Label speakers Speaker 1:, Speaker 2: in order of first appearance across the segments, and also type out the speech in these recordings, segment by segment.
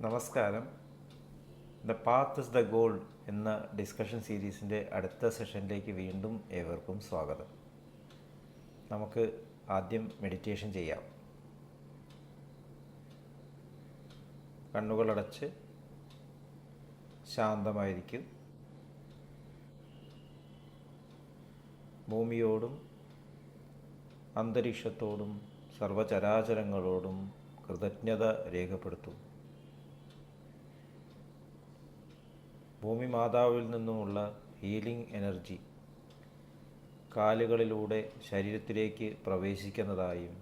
Speaker 1: നമസ്കാരം. The path is the goal എന്ന discussion സീരീസിൻ്റെ അടുത്ത സെഷനിലേക്ക് വീണ്ടും ഏവർക്കും സ്വാഗതം. നമുക്ക് ആദ്യം മെഡിറ്റേഷൻ ചെയ്യാം. കണ്ണുകളടച്ച് ശാന്തമായിരിക്കും. ഭൂമിയോടും അന്തരീക്ഷത്തോടും സർവചരാചരങ്ങളോടും കൃതജ്ഞത രേഖപ്പെടുത്തും. ഭൂമി മാതാവിൽ നിന്നുമുള്ള ഹീലിംഗ് എനർജി കാലുകളിലൂടെ ശരീരത്തിലേക്ക് പ്രവേശിക്കുന്നതായും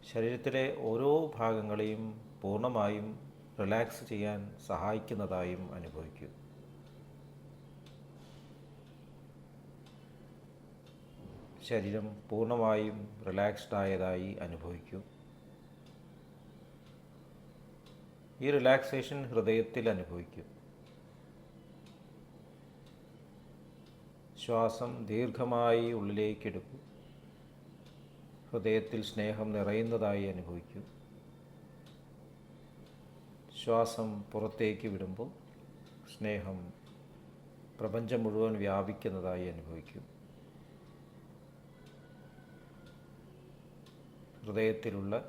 Speaker 1: ശരീരത്തിലെ ഓരോ ഭാഗങ്ങളെയും പൂർണ്ണമായും റിലാക്സ് ചെയ്യാൻ സഹായിക്കുന്നതായും അനുഭവിക്കൂ. ശരീരം പൂർണ്ണമായും റിലാക്സ്ഡ് ആയതായി അനുഭവിക്കൂ. ഈ റിലാക്സേഷൻ ഹൃദയത്തിൽ അനുഭവിക്കും. ശ്വാസം ദീർഘമായി ഉള്ളിലേക്കെടുക്കൂ. ഹൃദയത്തിൽ സ്നേഹം നിറയുന്നതായി അനുഭവിക്കൂ. ശ്വാസം പുറത്തേക്ക് വിടുമ്പോൾ സ്നേഹം പ്രപഞ്ചം മുഴുവൻ വ്യാപിക്കുന്നതായി അനുഭവിക്കൂ. ഹൃദയത്തിലുള്ള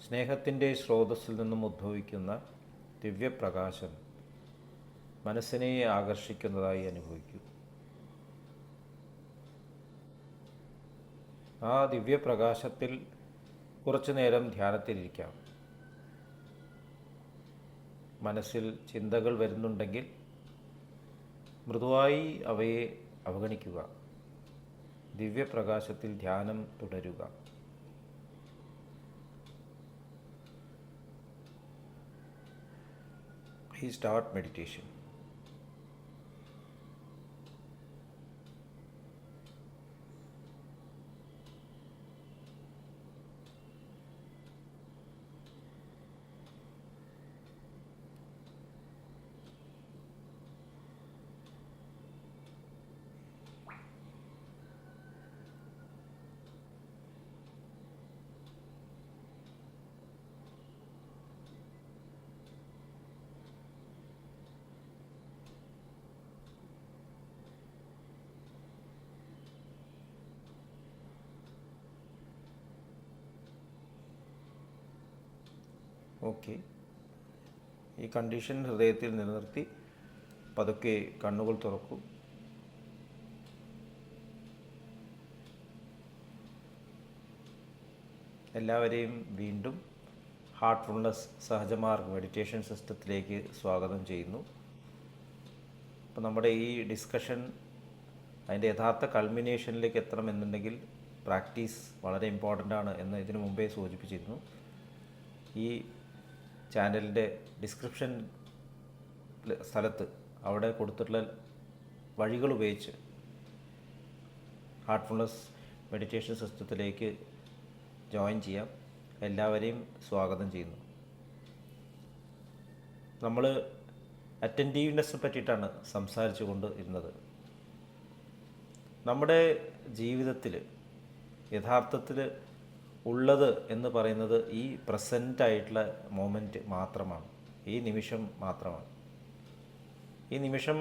Speaker 1: സ്നേഹത്തിൻ്റെ സ്രോതസ്സിൽ നിന്നും ഉദ്ഭവിക്കുന്ന ദിവ്യപ്രകാശം മനസ്സിനെ ആകർഷിക്കുന്നതായി അനുഭവിക്കൂ. ആ ദിവ്യപ്രകാശത്തിൽ കുറച്ചു നേരം ധ്യാനത്തിലിരിക്കാം. മനസ്സിൽ ചിന്തകൾ വരുന്നുണ്ടെങ്കിൽ മൃദുവായി അവയെ അവഗണിക്കുക. ദിവ്യപ്രകാശത്തിൽ ധ്യാനം തുടരുക. Please start meditation. ഓക്കെ, ഈ കണ്ടീഷൻ ഹൃദയത്തിൽ നിലനിർത്തി പതുക്കെ കണ്ണുകൾ തുറക്കൂ. എല്ലാവരെയും വീണ്ടും ഹാർട്ട്ഫുൾനെസ് സഹജമാർഗ് മെഡിറ്റേഷൻ സിസ്റ്റത്തിലേക്ക് സ്വാഗതം ചെയ്യുന്നു. അപ്പോൾ നമ്മുടെ ഈ ഡിസ്കഷൻ അതിൻ്റെ യഥാർത്ഥ കൾമിനേഷനിലേക്ക് എത്തണമെന്നുണ്ടെങ്കിൽ പ്രാക്ടീസ് വളരെ ഇമ്പോർട്ടൻ്റ് ആണ് എന്ന് ഇതിനു മുമ്പേ സൂചിപ്പിച്ചിരുന്നു. ഈ ചാനലിൻ്റെ ഡിസ്ക്രിപ്ഷൻ സ്ഥലത്ത് അവിടെ കൊടുത്തിട്ടുള്ള വഴികൾ ഉപയോഗിച്ച് ഹാർട്ട്ഫുൾനെസ് മെഡിറ്റേഷൻ സിസ്റ്റത്തിലേക്ക് ജോയിൻ ചെയ്യാം. എല്ലാവരെയും സ്വാഗതം ചെയ്യുന്നു. നമ്മൾ അറ്റൻറ്റീവ്നെസ്സിനെ പറ്റിയിട്ടാണ് സംസാരിച്ചു കൊണ്ട് ഇരുന്നത്. നമ്മുടെ ജീവിതത്തിൽ യഥാർത്ഥത്തിൽ ഉള്ളത് എന്ന് പറയുന്നത് ഈ പ്രസൻ്റായിട്ടുള്ള മൊമെൻറ്റ് മാത്രമാണ്. ഈ നിമിഷം മാത്രമാണ്. ഈ നിമിഷം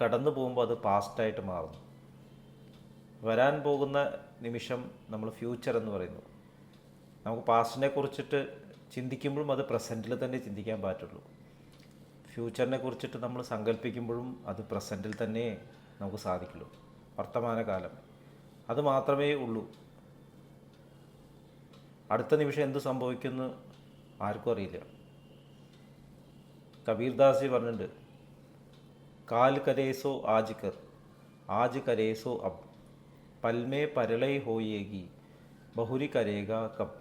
Speaker 1: കടന്നു പോകുമ്പോൾ അത് പാസ്റ്റായിട്ട് മാറുന്നു. വരാൻ പോകുന്ന നിമിഷം നമ്മൾ ഫ്യൂച്ചർ എന്ന് പറയുന്നു. നമുക്ക് പാസ്റ്റിനെ കുറിച്ചിട്ട് ചിന്തിക്കുമ്പോഴും അത് പ്രസൻറ്റിൽ തന്നെ ചിന്തിക്കാൻ പറ്റുള്ളൂ. ഫ്യൂച്ചറിനെ കുറിച്ചിട്ട് നമ്മൾ സങ്കല്പിക്കുമ്പോഴും അത് പ്രസൻറ്റിൽ തന്നെ നമുക്ക് സാധിക്കുള്ളൂ. വർത്തമാനകാലം അത് മാത്രമേ ഉള്ളൂ. അടുത്ത നിമിഷം എന്ത് സംഭവിക്കുമെന്ന് ആർക്കും അറിയില്ല. കബീർദാസ് പറഞ്ഞിട്ടുണ്ട്, കാൽ കരേസോ ആജ് കർ, ആജ് കരേസോ അബ്, പൽമേ പരളൈ ഹോയേഗി, ബഹുരി കരേഗ കബ്.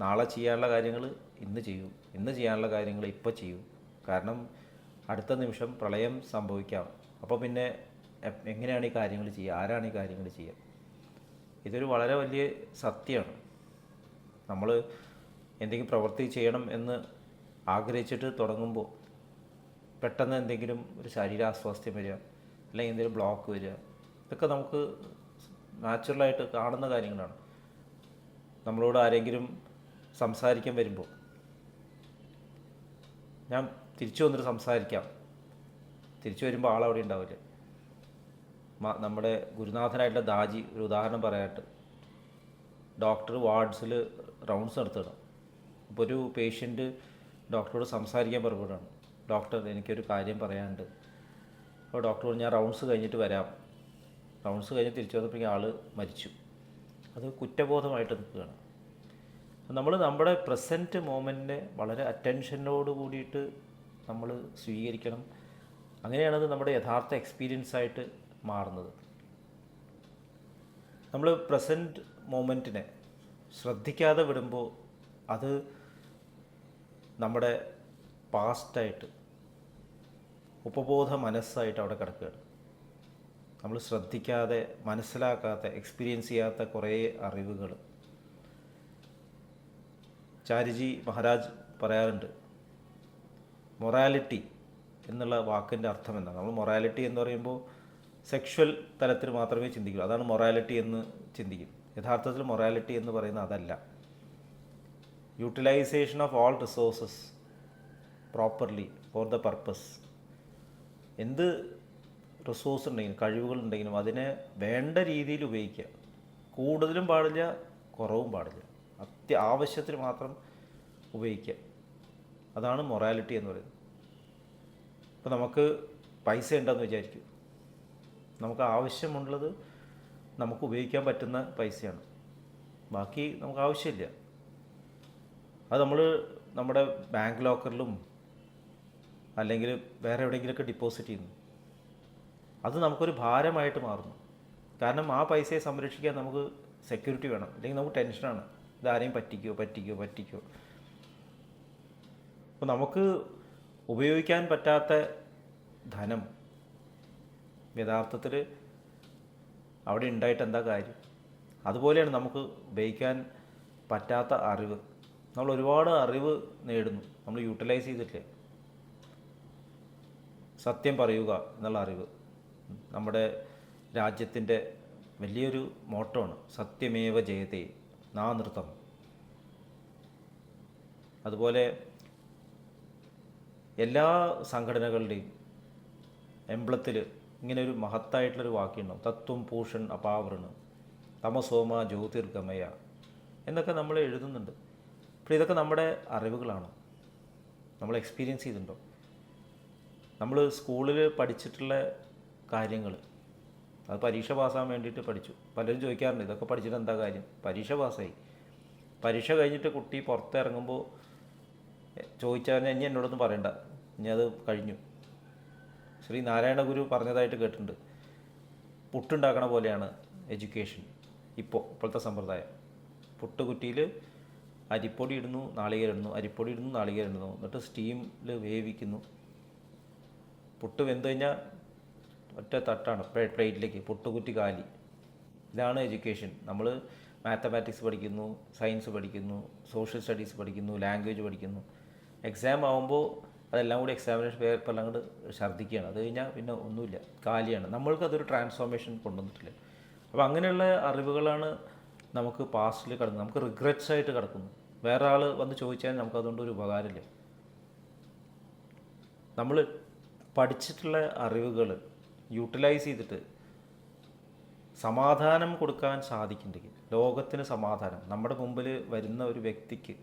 Speaker 1: നാളെ ചെയ്യാനുള്ള കാര്യങ്ങൾ ഇന്ന് ചെയ്യൂ, ഇന്ന് ചെയ്യാനുള്ള കാര്യങ്ങൾ ഇപ്പോൾ ചെയ്യൂ. കാരണം അടുത്ത നിമിഷം പ്രളയം സംഭവിക്കാം. അപ്പോൾ പിന്നെ എങ്ങനെയാണ് ഈ കാര്യങ്ങൾ ചെയ്യുക? ആരാണ് ഈ കാര്യങ്ങൾ ചെയ്യുക? ഇതൊരു വളരെ വലിയ സത്യമാണ്. നമ്മൾ എന്തെങ്കിലും പ്രവൃത്തി ചെയ്യണം എന്ന് ആഗ്രഹിച്ചിട്ട് തുടങ്ങുമ്പോൾ പെട്ടെന്ന് എന്തെങ്കിലും ഒരു ശരീരാസ്വാസ്ഥ്യം വരിക, അല്ലെങ്കിൽ എന്തെങ്കിലും ബ്ലോക്ക് വരിക, ഇതൊക്കെ നമുക്ക് നാച്ചുറലായിട്ട് കാണുന്ന കാര്യങ്ങളാണ്. നമ്മളോട് ആരെങ്കിലും സംസാരിക്കാൻ വരുമ്പോൾ ഞാൻ തിരിച്ചു വന്നിട്ട് സംസാരിക്കാം, തിരിച്ചു വരുമ്പോൾ ആളവിടെ ഉണ്ടാവില്ല. നമ്മുടെ ഗുരുനാഥനായിട്ടുള്ള ദാജി ഒരു ഉദാഹരണം പറയാട്ട്, ഡോക്ടർ വാർഡ്സിൽ റൗണ്ട്സ് നടത്തണം. അപ്പോൾ ഒരു പേഷ്യൻറ്റ് ഡോക്ടറോട് സംസാരിക്കാൻ പുറപ്പെടുകയാണ്. ഡോക്ടർ, എനിക്കൊരു കാര്യം പറയാനുണ്ട്. അപ്പോൾ ഡോക്ടർ പറഞ്ഞു, ഞാൻ റൗണ്ട്സ് കഴിഞ്ഞിട്ട് വരാം. റൗണ്ട്സ് കഴിഞ്ഞ് തിരിച്ചു വന്നപ്പോഴേക്കും ആൾ മരിച്ചു. അത് കുറ്റബോധമായിട്ട് നിൽക്കുകയാണ്. നമ്മൾ നമ്മുടെ പ്രസൻറ്റ് മൊമെൻറ്റിനെ വളരെ അറ്റൻഷനോട് കൂടിയിട്ട് നമ്മൾ സ്വീകരിക്കണം. അങ്ങനെയാണത് നമ്മുടെ യഥാർത്ഥ എക്സ്പീരിയൻസായിട്ട് മാറുന്നത്. നമ്മൾ പ്രസൻറ്റ് മൊമെൻറ്റിനെ ശ്രദ്ധിക്കാതെ വിടുമ്പോൾ അത് നമ്മുടെ പാസ്റ്റായിട്ട് ഉപബോധ മനസ്സായിട്ട് അവിടെ കിടക്കുകയാണ്. നമ്മൾ ശ്രദ്ധിക്കാതെ, മനസ്സിലാക്കാത്ത, എക്സ്പീരിയൻസ് ചെയ്യാത്ത കുറേ അറിവുകൾ. ചാരിജി മഹാരാജ് പറയാറുണ്ട്, മൊറാലിറ്റി എന്നുള്ള വാക്കിൻ്റെ അർത്ഥം എന്താണ്? നമ്മൾ മൊറാലിറ്റി എന്ന് പറയുമ്പോൾ സെക്ഷൽ തലത്തിൽ മാത്രമേ ചിന്തിക്കൂ, അതാണ് മൊറാലിറ്റി എന്ന് ചിന്തിക്കും. യഥാർത്ഥത്തിൽ മൊറാലിറ്റി എന്ന് പറയുന്നത് അതല്ല. Utilisation of all resources properly for the purpose. എന്ത് റിസോഴ്സ് ഉണ്ടെങ്കിലും കഴിവുകളുണ്ടെങ്കിലും അതിനെ വേണ്ട രീതിയിൽ ഉപയോഗിക്കുക. കൂടുതലും പാടില്ല, കുറവും പാടില്ല, ആവശ്യത്തിന് മാത്രം ഉപയോഗിക്കുക. അതാണ് മൊറാലിറ്റി എന്ന് പറയുന്നത്. ഇപ്പോൾ നമുക്ക് പൈസ ഉണ്ടെന്ന് വിചാരിക്കും, നമുക്ക് ആവശ്യമുള്ളത് നമുക്ക് ഉപയോഗിക്കാൻ പറ്റുന്ന പൈസയാണ്, ബാക്കി നമുക്ക് ആവശ്യമില്ല. അത് നമ്മൾ നമ്മുടെ ബാങ്ക് ലോക്കറിലും അല്ലെങ്കിൽ വേറെ എവിടെയെങ്കിലുമൊക്കെ ഡിപ്പോസിറ്റ് ചെയ്യുന്നു. അത് നമുക്കൊരു ഭാരമായിട്ട് മാറുന്നു. കാരണം ആ പൈസയെ സംരക്ഷിക്കാൻ നമുക്ക് സെക്യൂരിറ്റി വേണം, അല്ലെങ്കിൽ നമുക്ക് ടെൻഷനാണ്, ഇതാരെയും പറ്റിക്കോ. അപ്പോൾ നമുക്ക് ഉപയോഗിക്കാൻ പറ്റാത്ത ധനം യഥാർത്ഥത്തിൽ അവിടെ ഉണ്ടായിട്ട് എന്താ കാര്യം? അതുപോലെയാണ് നമുക്ക് ഉപയോഗിക്കാൻ പറ്റാത്ത അറിവ്. നമ്മൾ ഒരുപാട് അറിവ് നേടുന്നു, നമ്മൾ യൂട്ടിലൈസ് ചെയ്തിട്ടില്ല. സത്യം പറയുക എന്നുള്ള അറിവ് നമ്മുടെ രാജ്യത്തിൻ്റെ വലിയൊരു മോട്ടോണ്. സത്യമേവ ജയതേ നാനൃതം. അതുപോലെ എല്ലാ സംഘടനകളുടെയും എംബ്ലത്തിൽ ഇങ്ങനെ ഒരു മഹത്തായിട്ടുള്ളൊരു വാക്യമുണ്ടാവും, തത്വം പൂഷൻ അപാവൃണ് തമസോമ ജ്യോതിർഗമയ എന്നൊക്കെ നമ്മൾ എഴുതുന്നുണ്ട്. അപ്പോൾ ഇതൊക്കെ നമ്മുടെ അറിവുകളാണ്, നമ്മൾ എക്സ്പീരിയൻസ് ചെയ്തിട്ടുണ്ടോ? നമ്മൾ സ്കൂളിൽ പഠിച്ചിട്ടുള്ള കാര്യങ്ങൾ, അത് പരീക്ഷ പാസ്സാകാൻ വേണ്ടിയിട്ട് പഠിച്ചു. പലരും ചോദിക്കാറുണ്ട്, ഇതൊക്കെ പഠിച്ചിട്ട് എന്താ കാര്യം? പരീക്ഷ പാസ്സായി. പരീക്ഷ കഴിഞ്ഞിട്ട് കുട്ടി പുറത്തിറങ്ങുമ്പോൾ ചോദിച്ചാൽ ഇനി എന്നോടൊന്നും പറയണ്ട, ഇനി അത് കഴിഞ്ഞു. ശ്രീ നാരായണ ഗുരു പറഞ്ഞതായിട്ട് കേട്ടിട്ടുണ്ട്, പുട്ടുണ്ടാക്കണ പോലെയാണ് എഡ്യൂക്കേഷൻ. ഇപ്പോഴത്തെ സമ്പ്രദായം. പുട്ടുകുറ്റിയിൽ അരിപ്പൊടി ഇടുന്നു, നാളികേരം ഇടുന്നു, അരിപ്പൊടി ഇടുന്നു, നാളികേരം ഇടുന്നു, എന്നിട്ട് സ്റ്റീമിൽ വേവിക്കുന്നു. പുട്ട് വെന്ത് കഴിഞ്ഞാൽ ഒറ്റ തട്ടാണ് പ്ലേറ്റിലേക്ക്, പുട്ടുകുറ്റി കാലി. ഇതാണ് എഡ്യൂക്കേഷൻ. നമ്മൾ മാത്തമാറ്റിക്സ് പഠിക്കുന്നു, സയൻസ് പഠിക്കുന്നു, സോഷ്യൽ സ്റ്റഡീസ് പഠിക്കുന്നു, ലാംഗ്വേജ് പഠിക്കുന്നു. എക്സാം ആകുമ്പോൾ അതെല്ലാം കൂടി എക്സാമിനേഷൻ പേപ്പറെല്ലാം കൂടി ഛർദ്ദിക്കുകയാണ്. അത് കഴിഞ്ഞാൽ പിന്നെ ഒന്നുമില്ല, കാലിയാണ്. നമ്മൾക്കതൊരു ട്രാൻസ്ഫോർമേഷൻ കൊണ്ടുവന്നിട്ടില്ല. അപ്പോൾ അങ്ങനെയുള്ള അറിവുകളാണ് നമുക്ക് പാസ്റ്റിൽ കിടക്കുന്നത്, നമുക്ക് റിഗ്രറ്റ്സ് ആയിട്ട് കിടക്കുന്നു. വേറെ ആൾ വന്ന് ചോദിച്ചാൽ നമുക്കതുകൊണ്ട് ഒരു ഉപകാരമില്ല. നമ്മൾ പഠിച്ചിട്ടുള്ള അറിവുകൾ യൂട്ടിലൈസ് ചെയ്തിട്ട് സമാധാനം കൊടുക്കാൻ സാധിക്കുന്നുണ്ടെങ്കിൽ, ലോകത്തിന് സമാധാനം, നമ്മുടെ മുമ്പിൽ വരുന്ന ഒരു വ്യക്തിക്ക്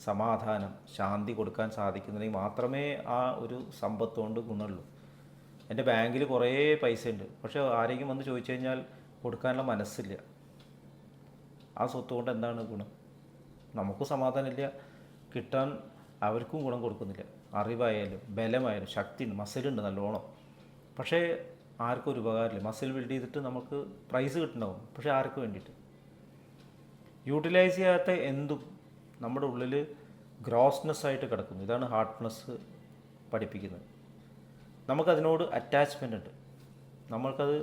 Speaker 1: സമാധാനം, ശാന്തി കൊടുക്കാൻ സാധിക്കുന്നുണ്ടെങ്കിൽ മാത്രമേ ആ ഒരു സമ്പത്ത് കൊണ്ട് ഗുണമുള്ളൂ. എൻ്റെ ബാങ്കിൽ കുറേ പൈസ ഉണ്ട്, പക്ഷേ ആരെങ്കിലും വന്ന് ചോദിച്ചു കഴിഞ്ഞാൽ കൊടുക്കാനുള്ള മനസ്സില്ല. ആ സ്വത്ത് കൊണ്ട് എന്താണ് ഗുണം? നമുക്കും സമാധാനമില്ല, കിട്ടാൻ അവർക്കും ഗുണം കൊടുക്കുന്നില്ല. അറിവായാലും ബലമായാലും ശക്തിയുണ്ട്, മസിലുണ്ട് നല്ലോണം, പക്ഷേ ആർക്കും ഒരു ഉപകാരമില്ല. മസിൽ ബിൽഡ് ചെയ്തിട്ട് നമുക്ക് പ്രൈസ് കിട്ടുന്നുണ്ടാവും, പക്ഷേ ആർക്ക് വേണ്ടിയിട്ട്? യൂട്ടിലൈസ് ചെയ്യാത്ത എന്തും നമ്മുടെ ഉള്ളിൽ ഗ്രോസ്നെസ് ആയിട്ട് കിടക്കുന്നു. ഇതാണ് ഹാർട്ട്നെസ് പഠിപ്പിക്കുന്നത്. നമുക്കതിനോട് അറ്റാച്ച്മെൻ്റ് ഉണ്ട്, നമ്മൾക്കത്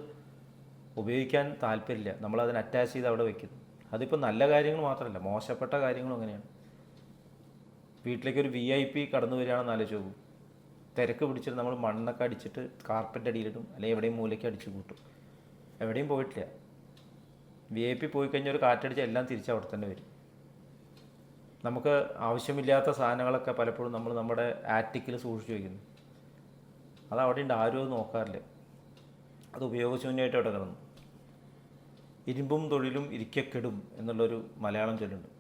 Speaker 1: ഉപയോഗിക്കാൻ താല്പര്യമില്ല, നമ്മളതിനെ അറ്റാച്ച് ചെയ്ത് അവിടെ വയ്ക്കുന്നു. അതിപ്പോൾ നല്ല കാര്യങ്ങൾ മാത്രമല്ല, മോശപ്പെട്ട കാര്യങ്ങളും അങ്ങനെയാണ്. വീട്ടിലേക്കൊരു VIP കടന്നു വരികയാണെന്ന് ആലോചിച്ച് നോക്കും. തിരക്ക് പിടിച്ചിട്ട് നമ്മൾ മണ്ണൊക്കെ അടിച്ചിട്ട് കാർപ്പറ്റ് അടിയിലിടും, അല്ലെങ്കിൽ എവിടെയും മൂലയ്ക്ക് അടിച്ച് കൂട്ടും, എവിടെയും പോയിട്ടില്ല. VIP പോയി കഴിഞ്ഞാൽ ഒരു കാറ്റടിച്ച് എല്ലാം തിരിച്ച് അവിടെ തന്നെ വരും. നമുക്ക് ആവശ്യമില്ലാത്ത സാധനങ്ങളൊക്കെ പലപ്പോഴും നമ്മൾ നമ്മുടെ ആറ്റിക്കിൽ സൂക്ഷിച്ചു വയ്ക്കുന്നു. അത് അവിടെ ഉണ്ട്, ആരും അത് നോക്കാറില്ല. അത് ഉപയോഗശൂന്യമായിട്ട് അവിടെ കിടന്നു. ഇരുമ്പും തൊഴിലും ഇരിക്കക്കെടും എന്നുള്ളൊരു മലയാളം ചൊല്ലുണ്ട്.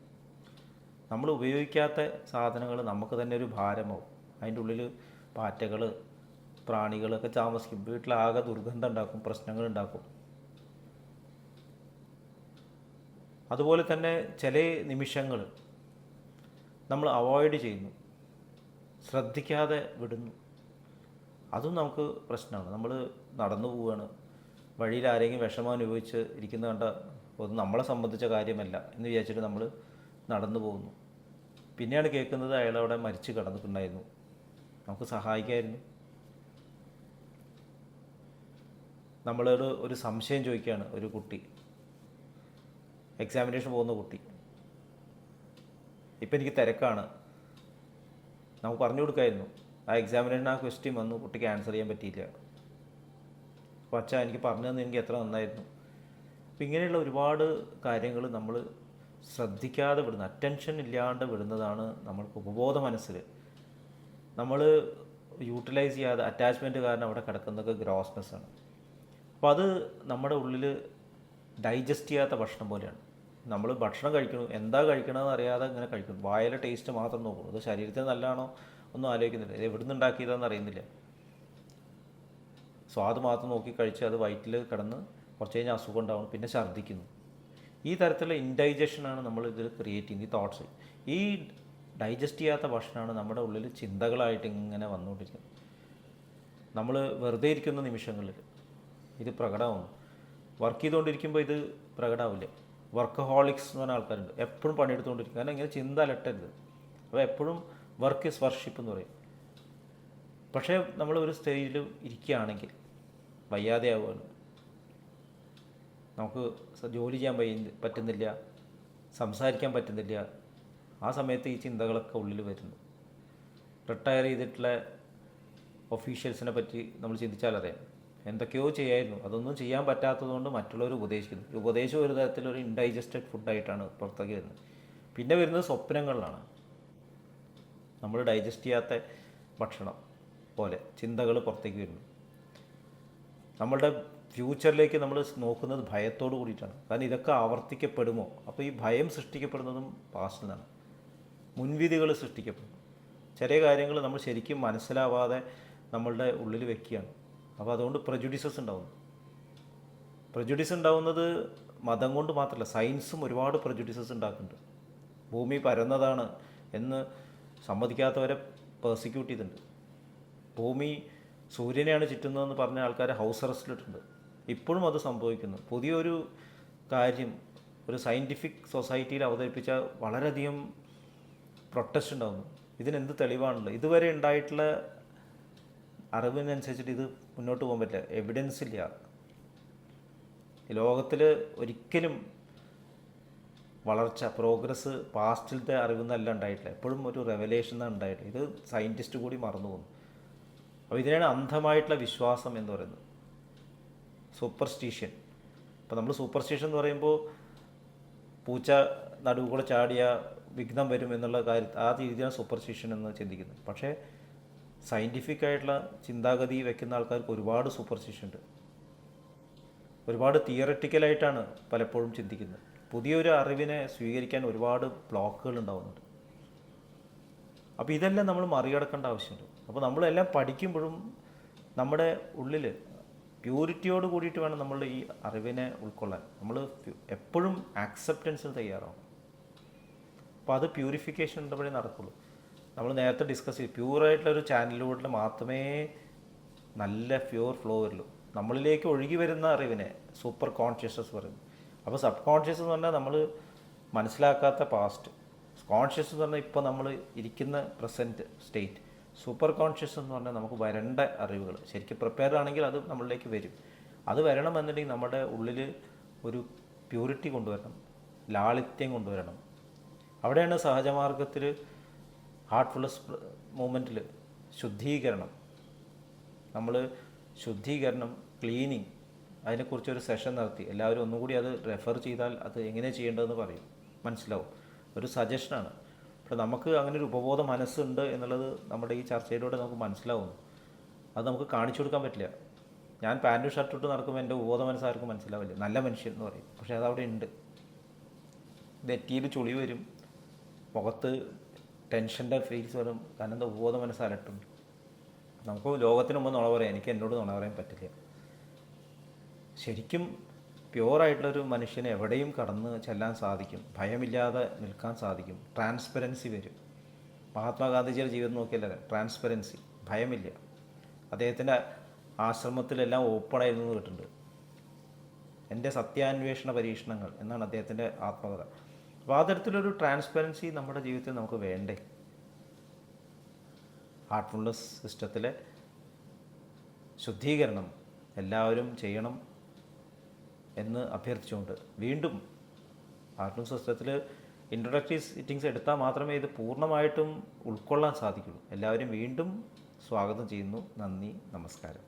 Speaker 1: നമ്മൾ ഉപയോഗിക്കാത്ത സാധനങ്ങൾ നമുക്ക് തന്നെ ഒരു ഭാരമാവും. അതിൻ്റെ ഉള്ളിൽ പാറ്റകൾ, പ്രാണികളൊക്കെ താമസിക്കും. വീട്ടിലാകെ ദുർഗന്ധം ഉണ്ടാക്കും, പ്രശ്നങ്ങൾ ഉണ്ടാക്കും. അതുപോലെ തന്നെ ചില നിമിഷങ്ങൾ നമ്മൾ അവോയ്ഡ് ചെയ്യുന്നു, ശ്രദ്ധിക്കാതെ വിടുന്നു. അതും നമുക്ക് പ്രശ്നമാണ്. നമ്മൾ നടന്നു പോവുകയാണ്, വഴിയിൽ ആരെങ്കിലും വിഷമം അനുഭവിച്ച് ഇരിക്കുന്ന കണ്ട ഒന്നും നമ്മളെ സംബന്ധിച്ച കാര്യമല്ല എന്ന് വിചാരിച്ചിട്ട് നമ്മൾ നടന്നു പോകുന്നു. പിന്നെയാണ് കേൾക്കുന്നത് അയാളവിടെ മരിച്ച് കിടന്നിട്ടുണ്ടായിരുന്നു, നമുക്ക് സഹായിക്കായിരുന്നു. നമ്മളോട് ഒരു സംശയം ചോദിക്കുകയാണ് ഒരു കുട്ടി, എക്സാമിനേഷൻ പോകുന്ന കുട്ടി. ഇപ്പം എനിക്ക് തിരക്കാണ്, നമുക്ക് പറഞ്ഞു കൊടുക്കായിരുന്നു. ആ എക്സാമിനേഷൻ ആ ക്വസ്റ്റ്യൻ വന്നു, കുട്ടിക്ക് ആൻസർ ചെയ്യാൻ പറ്റിയില്ല. അപ്പോൾ അച്ഛാ എനിക്ക് പറഞ്ഞു തന്നെ എനിക്ക് എത്ര നന്നായിരുന്നു. അപ്പം ഇങ്ങനെയുള്ള ഒരുപാട് കാര്യങ്ങൾ നമ്മൾ ശ്രദ്ധിക്കാതെ വിടുന്ന, അറ്റൻഷൻ ഇല്ലാണ്ട് വിടുന്നതാണ് നമ്മൾക്ക് ഉപബോധ മനസ്സിൽ നമ്മൾ യൂട്ടിലൈസ് ചെയ്യാതെ അറ്റാച്ച്മെൻറ്റ് കാരണം അവിടെ കിടക്കുന്നതൊക്കെ ഗ്രോസ്നെസ്സാണ്. അപ്പോൾ അത് നമ്മുടെ ഉള്ളിൽ ഡൈജസ്റ്റ് ചെയ്യാത്ത ഭക്ഷണം പോലെയാണ്. നമ്മൾ ഭക്ഷണം കഴിക്കണം, എന്താ കഴിക്കണമെന്ന് അറിയാതെ ഇങ്ങനെ കഴിക്കണം. വായിലെ ടേസ്റ്റ് മാത്രം നോക്കണം. അത് ശരീരത്തിന് നല്ലതാണോ ഒന്നും ആലോചിക്കുന്നില്ല. ഇത് എവിടെ നിന്ന് ഉണ്ടാക്കിയതാണെന്ന് അറിയുന്നില്ല. സ്വാദ് മാത്രം നോക്കി കഴിച്ച് അത് വയറ്റിൽ കിടന്ന് കുറച്ച് കഴിഞ്ഞാൽ അസുഖം ഉണ്ടാവണം, പിന്നെ ഛർദ്ദിക്കുന്നു. ഈ തരത്തിലുള്ള ഇൻഡൈജഷനാണ് നമ്മൾ ഇതിൽ ക്രിയേറ്റ് ചെയ്യുന്നത്. ഈ തോട്ട്സ്, ഈ ഡൈജസ്റ്റ് ചെയ്യാത്ത ഭക്ഷണമാണ് നമ്മുടെ ഉള്ളിൽ ചിന്തകളായിട്ട് ഇങ്ങനെ വന്നുകൊണ്ടിരിക്കുന്നത്. നമ്മൾ വെറുതെ ഇരിക്കുന്ന നിമിഷങ്ങളിൽ ഇത് പ്രകടമാവുന്നു. വർക്ക് ചെയ്തുകൊണ്ടിരിക്കുമ്പോൾ ഇത് പ്രകടമാവില്ല. വർക്കഹോളിക്സ് എന്ന് പറഞ്ഞ ആൾക്കാരുണ്ട്, എപ്പോഴും പണിയെടുത്തുകൊണ്ടിരിക്കും. കാരണം ഇങ്ങനെ ചിന്ത അലട്ടരുത്. അപ്പോൾ എപ്പോഴും വർക്ക് ഈസ് വർഷിപ്പ് എന്ന് പറയും. പക്ഷേ നമ്മൾ ഒരു സ്റ്റേജിൽ ഇരിക്കുകയാണെങ്കിൽ വയ്യാതെയാവുകയാണ്, നമുക്ക് ജോലി ചെയ്യാൻ പറ്റുന്നില്ല, സംസാരിക്കാൻ പറ്റുന്നില്ല. ആ സമയത്ത് ഈ ചിന്തകളൊക്കെ ഉള്ളിൽ വരുന്നു. റിട്ടയർ ചെയ്തിട്ടുള്ള ഒഫീഷ്യൽസിനെ പറ്റി നമ്മൾ ചിന്തിച്ചാൽ അറിയാം, എന്തൊക്കെയോ ചെയ്യായിരുന്നു, അതൊന്നും ചെയ്യാൻ പറ്റാത്തതുകൊണ്ട് മറ്റുള്ളവർ ഉപദേശിക്കുന്നു. ഉപദേശം ഒരു തരത്തിലൊരു ഇൻഡൈജസ്റ്റഡ് ഫുഡായിട്ടാണ് പുറത്തേക്ക് വരുന്നത്. പിന്നെ വരുന്നത് സ്വപ്നങ്ങളിലാണ്. നമ്മൾ ഡൈജസ്റ്റ് ചെയ്യാത്ത ഭക്ഷണം പോലെ ചിന്തകൾ പുറത്തേക്ക് വരുന്നു. നമ്മളുടെ ഫ്യൂച്ചറിലേക്ക് നമ്മൾ നോക്കുന്നത് ഭയത്തോട് കൂടിയിട്ടാണ്. കാരണം ഇതൊക്കെ ആവർത്തിക്കപ്പെടുമോ? അപ്പോൾ ഈ ഭയം സൃഷ്ടിക്കപ്പെടുന്നതും പാസ്റ്റിൽ നിന്നാണ്. മുൻവിധികൾ സൃഷ്ടിക്കപ്പെടും. ചെറിയ കാര്യങ്ങൾ നമ്മൾ ശരിക്കും മനസ്സിലാവാതെ നമ്മളുടെ ഉള്ളിൽ വെക്കുകയാണ്. അപ്പോൾ അതുകൊണ്ട് പ്രജുഡിസസ് ഉണ്ടാവുന്നു. പ്രജുഡിസ് ഉണ്ടാവുന്നത് മതം കൊണ്ട് മാത്രമല്ല, സയൻസും ഒരുപാട് പ്രജുഡിസസ് ഉണ്ടാക്കുന്നുണ്ട്. ഭൂമി പരന്നതാണ് എന്ന് സമ്മതിക്കാത്തവരെ പേഴ്സിക്യൂട്ട് ചെയ്തിട്ടുണ്ട്. ഭൂമി സൂര്യനെയാണ് ചുറ്റുന്നതെന്ന് പറഞ്ഞ ആൾക്കാരെ ഹൗസ് അറസ്റ്റിലിട്ടുണ്ട്. ഇപ്പോഴും അത് സംഭവിക്കുന്നു. പുതിയൊരു കാര്യം ഒരു സയൻറ്റിഫിക് സൊസൈറ്റിയിൽ അവതരിപ്പിച്ചാൽ വളരെയധികം പ്രൊട്ടസ്റ്റ് ഉണ്ടാകുന്നു. ഇതിനെന്ത് തെളിവാണല്ലോ? ഇതുവരെ ഉണ്ടായിട്ടുള്ള അറിവിനനുസരിച്ചിട്ട് ഇത് മുന്നോട്ട് പോകാൻ പറ്റില്ല. എവിഡൻസ് ഇല്ല. ലോകത്തിൽ ഒരിക്കലും വളർച്ച, പ്രോഗ്രസ് പാസ്റ്റിലത്തെ അറിവെന്നല്ല ഉണ്ടായിട്ടില്ല. എപ്പോഴും ഒരു റെവലേഷൻ ഉണ്ടായിട്ടില്ല. ഇത് സയൻറ്റിസ്റ്റ് കൂടി മറന്നു പോകുന്നു. അപ്പോൾ ഇതിനാണ് അന്ധമായിട്ടുള്ള വിശ്വാസം എന്ന് പറയുന്നത്, സൂപ്പർസ്റ്റിഷൻ. അപ്പോൾ നമ്മൾ സൂപ്പർസ്റ്റിഷൻ എന്ന് പറയുമ്പോൾ പൂച്ച നടുവ് കൂടെ ചാടിയ വിഘ്നം വരും എന്നുള്ള ആ രീതിയാണ് സൂപ്പർസ്റ്റിഷൻ എന്ന് ചിന്തിക്കുന്നത്. പക്ഷേ സയൻറ്റിഫിക് ആയിട്ടുള്ള ചിന്താഗതി വെക്കുന്ന ആൾക്കാർക്ക് ഒരുപാട് സൂപ്പർസ്റ്റിഷൻ ഉണ്ട്. ഒരുപാട് തിയററ്റിക്കലായിട്ടാണ് പലപ്പോഴും ചിന്തിക്കുന്നത്. പുതിയൊരു അറിവിനെ സ്വീകരിക്കാൻ ഒരുപാട് ബ്ലോക്കുകൾ ഉണ്ടാകുന്നുണ്ട്. അപ്പോൾ ഇതെല്ലാം നമ്മൾ മറികടക്കേണ്ട ആവശ്യമുണ്ട്. അപ്പോൾ നമ്മളെല്ലാം പഠിക്കുമ്പോഴും നമ്മുടെ ഉള്ളിൽ പ്യൂരിറ്റിയോട് കൂടിയിട്ട് വേണം നമ്മൾ ഈ അറിവിനെ ഉൾക്കൊള്ളാൻ. നമ്മൾ എപ്പോഴും ആക്സെപ്റ്റൻസിന് തയ്യാറാവും. അപ്പോൾ അത് പ്യൂരിഫിക്കേഷൻ ഉണ്ടപ്പോഴേ നടക്കുള്ളൂ. നമ്മൾ നേരത്തെ ഡിസ്കസ് ചെയ്തു, പ്യൂറായിട്ടുള്ളൊരു ചാനലിലൂടെ മാത്രമേ നല്ല പ്യൂർ ഫ്ലോ വരുള്ളൂ. നമ്മളിലേക്ക് ഒഴുകി വരുന്ന അറിവിനെ സൂപ്പർ കോൺഷ്യസ്നസ് പറയുന്നു. അപ്പോൾ സബ് കോൺഷ്യസ് എന്ന് പറഞ്ഞാൽ നമ്മൾ മനസ്സിലാക്കാത്ത പാസ്റ്റ്. കോൺഷ്യസ് എന്ന് പറഞ്ഞാൽ ഇപ്പോൾ നമ്മൾ ഇരിക്കുന്ന പ്രസൻറ്റ് സ്റ്റേറ്റ്. സൂപ്പർ കോൺഷ്യസ് എന്ന് പറഞ്ഞാൽ നമുക്ക് വരേണ്ട അറിവുകൾ ശരിക്കും പ്രിപ്പയർ ആണെങ്കിൽ അത് നമ്മളിലേക്ക് വരും. അത് വരണമെന്നുണ്ടെങ്കിൽ നമ്മുടെ ഉള്ളിൽ ഒരു പ്യൂരിറ്റി കൊണ്ടുവരണം, ലാളിത്യം കൊണ്ടുവരണം. അവിടെയാണ് സഹജമാർഗത്തിൽ ഹാർട്ട്ഫുൾനെസ് മൂവ്മെൻറ്റിൽ ശുദ്ധീകരണം, നമ്മൾ ശുദ്ധീകരണം, ക്ലീനിങ്, അതിനെക്കുറിച്ചൊരു സെഷൻ നടത്തി. എല്ലാവരും ഒന്നുകൂടി അത് റെഫർ ചെയ്താൽ അത് എങ്ങനെ ചെയ്യേണ്ടതെന്ന് പറയും, മനസ്സിലാവും. ഒരു സജഷനാണ്. അപ്പോൾ നമുക്ക് അങ്ങനെ ഒരു ഉപബോധ മനസ്സുണ്ട് എന്നുള്ളത് നമ്മുടെ ഈ ചർച്ചയിലൂടെ നമുക്ക് മനസ്സിലാവുന്നു. അത് നമുക്ക് കാണിച്ചു കൊടുക്കാൻ പറ്റില്ല. ഞാൻ പാൻറ്റും ഷർട്ടും ഇട്ട് നടക്കുമ്പോൾ എൻ്റെ ഉപബോധ മനസ്സാർക്കും മനസ്സിലാവില്ല. നല്ല മനുഷ്യൻ എന്ന് പറയും, പക്ഷേ അതവിടെ ഉണ്ട്. നെറ്റിയിൽ ചുളി വരും, മുഖത്ത് ടെൻഷൻ്റെ ഫീൽസ് വരും, കാരണം എന്താ ഉപബോധ മനസ്സ് അലട്ടുണ്ട്. നമുക്ക് ലോകത്തിന് മുമ്പ് നുണ പറയാം, എനിക്ക് എന്നോട് നുണ പറയാൻ പറ്റില്ല. ശരിക്കും പ്യുവറായിട്ടുള്ളൊരു മനുഷ്യന് എവിടെയും കടന്ന് ചെല്ലാൻ സാധിക്കും, ഭയമില്ലാതെ നിൽക്കാൻ സാധിക്കും, ട്രാൻസ്പെറൻസി വരും. മഹാത്മാഗാന്ധിജിയുടെ ജീവിതം നോക്കിയല്ലേ, ട്രാൻസ്പെറൻസി, ഭയമില്ല. അദ്ദേഹത്തിൻ്റെ ആശ്രമത്തിലെല്ലാം ഓപ്പണായിരുന്നു എന്ന് കേട്ടിട്ടുണ്ട്. എൻ്റെ സത്യാന്വേഷണ പരീക്ഷണങ്ങൾ എന്നാണ് അദ്ദേഹത്തിൻ്റെ ആത്മകഥ. അപ്പോൾ ആ തരത്തിലൊരു ട്രാൻസ്പെറൻസി നമ്മുടെ ജീവിതത്തിൽ നമുക്ക് വേണ്ടേ? ഹാർട്ട്ഫുൾനെസ് സിസ്റ്റത്തിലെ ശുദ്ധീകരണം എല്ലാവരും ചെയ്യണം എന്ന് അഭ്യർത്ഥിച്ചുകൊണ്ട് വീണ്ടും ഹാർട്ട്ഫുൾനെസ് സിസ്റ്റത്തിൽ ഇൻട്രൊഡക്റ്റീവ് സിറ്റിങ്സ് എടുത്താൽ മാത്രമേ ഇത് പൂർണ്ണമായിട്ടും ഉൾക്കൊള്ളാൻ സാധിക്കുള്ളൂ. എല്ലാവരും വീണ്ടും സ്വാഗതം ചെയ്യുന്നു. നന്ദി, നമസ്കാരം.